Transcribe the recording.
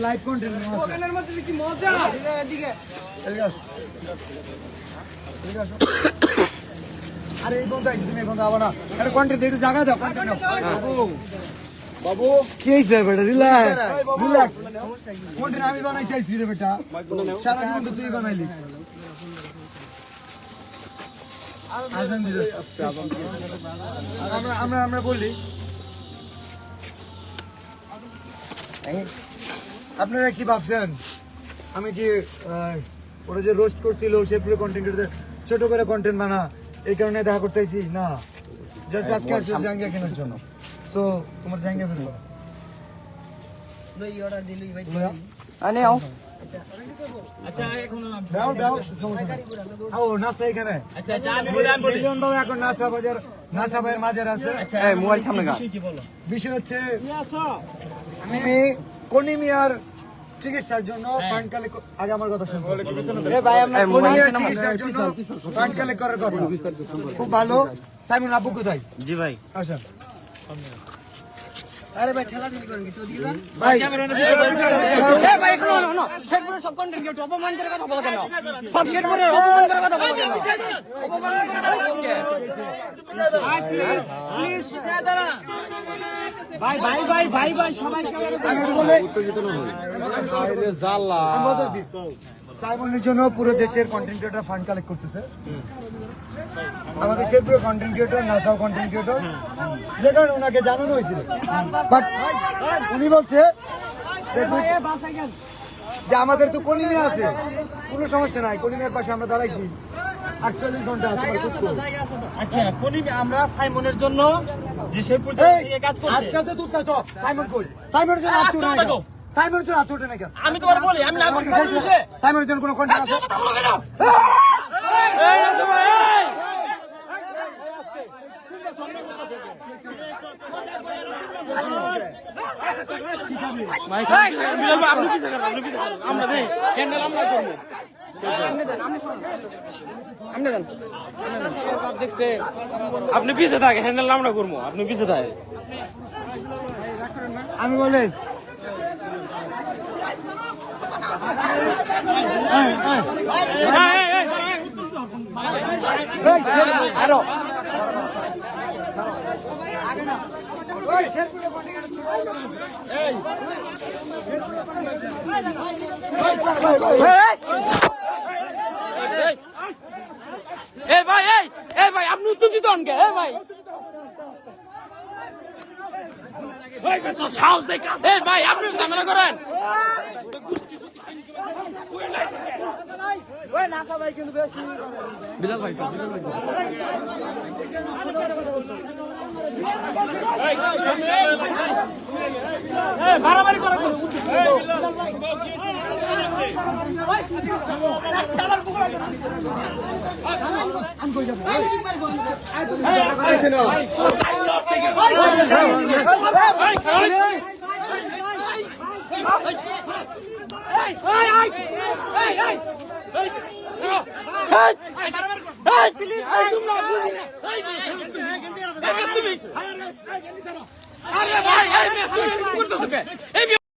live content কি মজা আরে এই বন্ধু তুমি এই বন্ধু আবার না এটা কন্টেন্ট একটু জায়গা দাও কন্টেন্ট বাবু কি হইছে বেটা রিল্যাক্স রিল্যাক্স কন্টেন্ট আমি বানাই চাইছি রে বেটা সারা জীবন তো তুই বানাইলি আজান দিলে আমরা আমরা বলি আপনারা কি ভাবছেন আমি কি ওরা যে রোস্ট করছিল সে পুরো কন্টেন্ট ছোট করে কন্টেন্ট বানা এই কারণে দেখা করতেছি না জাস্ট আজকে আসছে জাঙ্গিয়া কেনার জন্য সো তোমার জাঙ্গিয়া ফেরত লই অর্ডার দিলি ভাই আনে আও আচ্ছা এখন দাও দাও আও নাসা এখানে আচ্ছা আচ্ছা আমি বললাম মিলিয়ন বাবু এখন নাসা বাজার নাসা ভাইয়ের মাঝের আছে আচ্ছা এই মোবাইল সামনে গা বিষয় হচ্ছে আমি কোনিমিয়ার চিকিৎসার জন্য ফান্ড কালেক্ট আগে আমার কথা শুনুন এ ভাই আমরা কোনিমিয়ার চিকিৎসার জন্য ফান্ড কালেক্ট করার কথা খুব ভালো সাইমন আব্বু কোথায় জি ভাই আসেন আরে ভাই ঠেলা ঠেলি করেন কি তো দিবা ভাই এ ভাই কোনো না শেরপুরে সব কন্টেন্ট কেউ অপমান করে কথা বলে কেন সব শেরপুরে অপমান করে কথা বলে কেন অপমান করে কথা বলে ভাই প্লিজ সাদারা ভাই ভাই ভাই ভাই ভাই সবাইকে আমি বলে উত্তেজিত না হই আরে জাল্লা আমি বলতেছি সাইমনের জন্য পুরো দেশের কন্টেন্ট ক্রিয়েটর ফান্ড কালেক্ট করতেছে আমাদের শেরপুরে কন্টেন্ট ক্রিয়েটর নাসাও কন্টেন্ট ক্রিয়েটর যে কারণে ওনাকে জানানো হয়েছিল বাট উনি বলছে যে আমাদের তো কলিমিয়া আছে কোনো সমস্যা নাই কলিমিয়ার পাশে আমরা দাঁড়াইছি 48 ঘন্টা আচ্ছা কলিমিয়া আমরা সাইমনের জন্য যে শেরপুর এই কাজ করছে আজকে তো তুই তো সাইমন কই সাইমনের জন্য আত্ম না সাইমনের জন্য আত্মটা না কেন আমি তোমার বলি আমি না সাইমনের জন্য কোনো কন্টেন্ট আছে এই না ভাই মাইক আপনি কি করেন আপনি কি করেন আমরা দেই হ্যান্ডেল আমরা করব আপনি পিছে থাকে হ্যান্ডেল আমরা করবো আপনি পিছে থাকে আমি বলেন আরো এই ভাই এই ভাই আপনি উত্তেজিত হন কে এই ভাই সাহস দেখে এই ভাই আপনি ঝামেলা করেন বিলাল ভাই মারামারি করা আরে ভাই